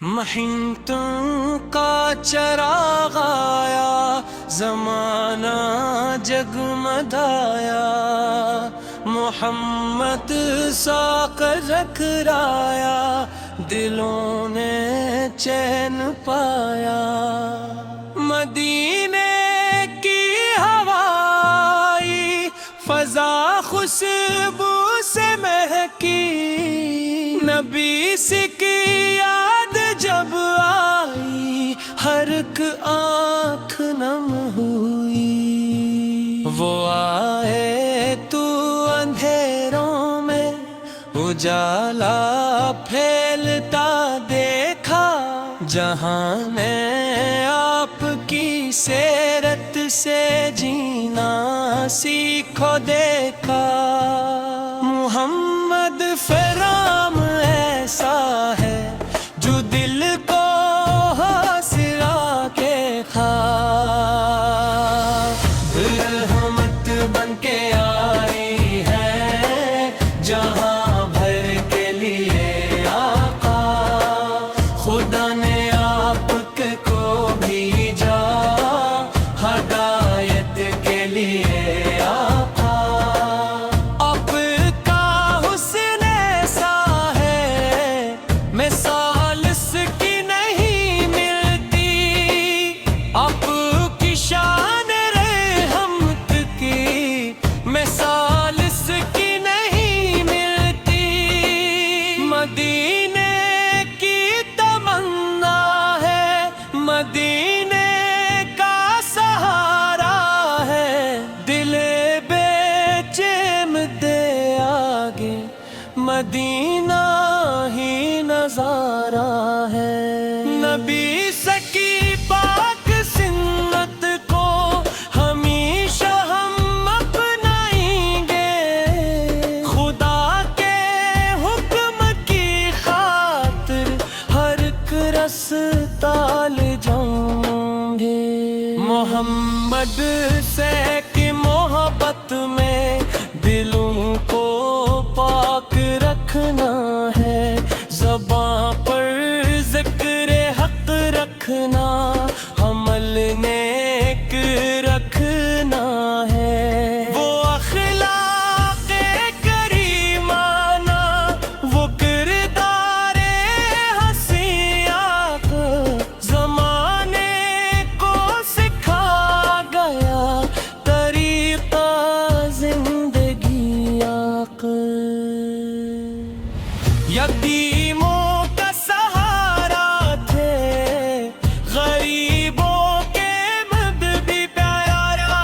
محنتوں کا چراغ آیا، زمانہ جگمگایا، محمد سا کر رکھ رایا، دلوں نے چین پایا۔ مدینے کی ہوائی فضا خوشبو سے مہکی، نبی سی کی یاد جب آئی، ہر ایک آنکھ نم ہوئی۔ وہ آئے تو اندھیروں میں اجالا پھیلتا دیکھا، جہاں نے آپ کی سیرت سے جینا سیکھو دیکھا۔ محمد فرام ایسا ہے جو دل کو حاصرا کے خواب، رحمت بن کے آئی ہے جہاں بھر کے لیے آقا، خدا نے آپ کو بھیجا ہدایت کے لیے آقا۔ آپ کا حسن ایسا ہے مثال اس کی نہیں ملتی، آپ کی شان رحمت کی مثال اس کی نہیں ملتی۔ مدینے کی تمنا ہے، مدینے کا سہارا ہے، دل بے چین دے آگے مدینہ ہی نظارہ ہے۔ نبی سکی پاک سنت کو ہمیشہ ہم اپنائیں گے، خدا کے حکم کی خاطر ہر ایک رستہ لے جاؤں گے۔ محمد سے کی محبت میں دلوں کو پاک رکھنا ہے، زباں پر ذکر حق رکھنا، عمل نیک رکھنا ہے۔ وہ اخلاق کریمانہ، وہ کردار حسین زمانے کو سکھا گیا طریقہ زندگی آقا۔ یتیموں کا سہارا تھے، غریبوں کے مدد پیارا،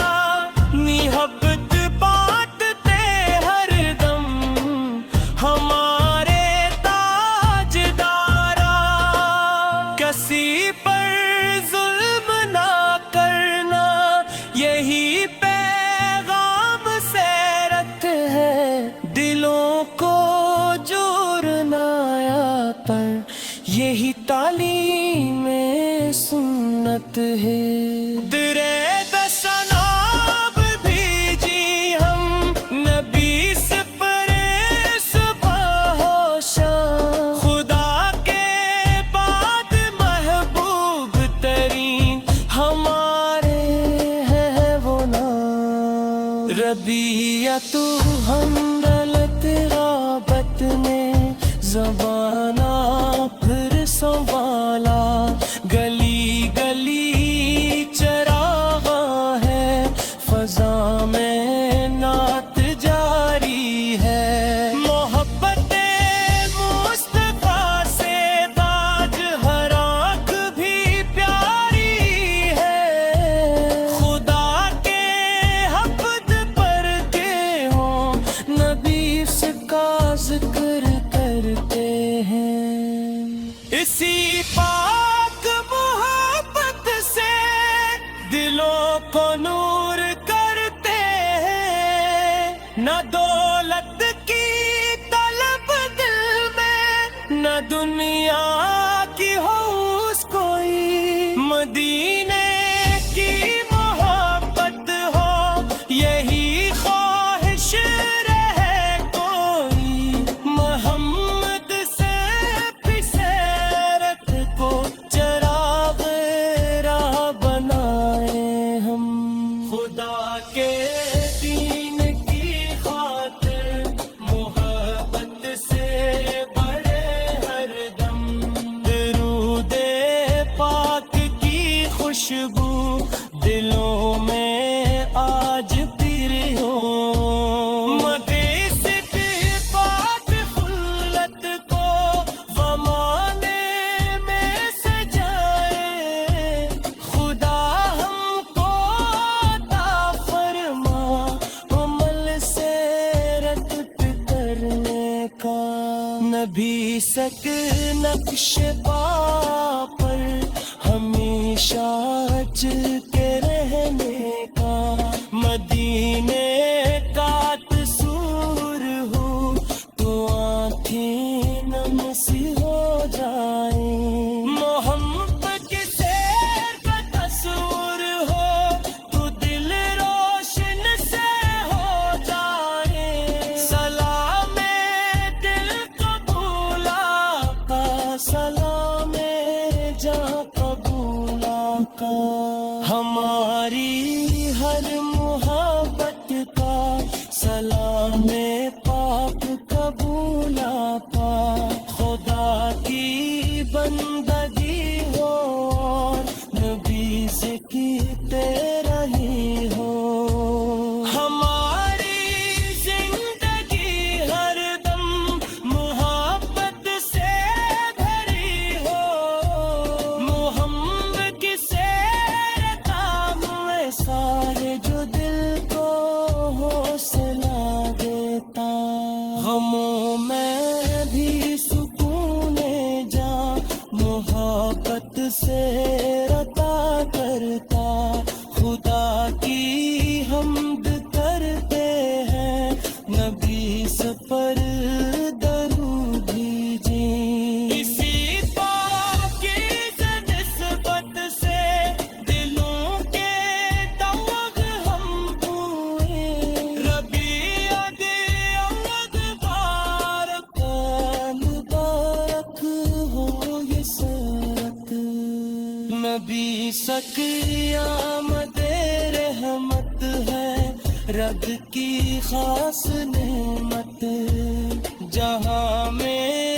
محبت بانٹتے ہر دم ہمارے تاجدارا۔ کسی پر ظلم نہ کرنا، یہی پیغام سیرت ہے، دلوں کو جوڑنا پر یہی تعلیم سنت ہے۔ درے دشناب بھیجی ہم نبی سے پر صبح و شام، خدا کے بعد محبوب ترین ہمارے ہے وہ نام۔ ربیعۃ حمدلت غابت نے زبانہ پھر سنبھالا، گلی گلی چراغاں ہے، فضا میں نعت جاری ہے۔ محبت مصطفیٰ سے تاج ہر آنکھ بھی پیاری ہے، خدا کے حمد پڑھتے ہوں نبی سے کا ذکر کرتے ہیں۔ اسی پاک محبت سے دلوں کو نور کرتے ہیں، نہ دولت کی طلب دل میں، نہ دنیا کی ہوس کوئی، مدینے کی محبت ہو یہی خواہش رہے کوئی، محمد سے خوشبو دلوں میں آج پھر ہو مدیست پاک خلت کو زمانے میں سجائے خدا ہم کو عطا فرما عمل سے رتب کرنے کا نبی سک نقش پا پر ہمیشہ چل کے رہنے کا مدینے کا تصور ہو تو آنکھیں نم سی ہو جائیں محمد کی سیر کا تصور ہو تو دل روشن سے ہو جائے سلام دل قبول آقا سلام جہاں قبول آقا ہماری ہر محبت کا سلام پاک قبول آقا خدا کی بندگی ہو اور نبی سے کیتے رہی ہو ہماری زندگی ہر دم محبت سے بھری ہو محمد کی سیر کام سارے جو دل کو حوصلہ دیتا غموں میں بھی سکون جا محبت سے عطا کرتا خدا کی حمد کرتے ہیں نبی سفر درود بھیجیں اسی پاکیز نسبت سے دلوں کے داغ ہم دھوئیں ربیع اول مبارک مبارک ہو یہ سرت نبی سکی آمد رحمت ہے رب کی خاص نعمت جہاں میں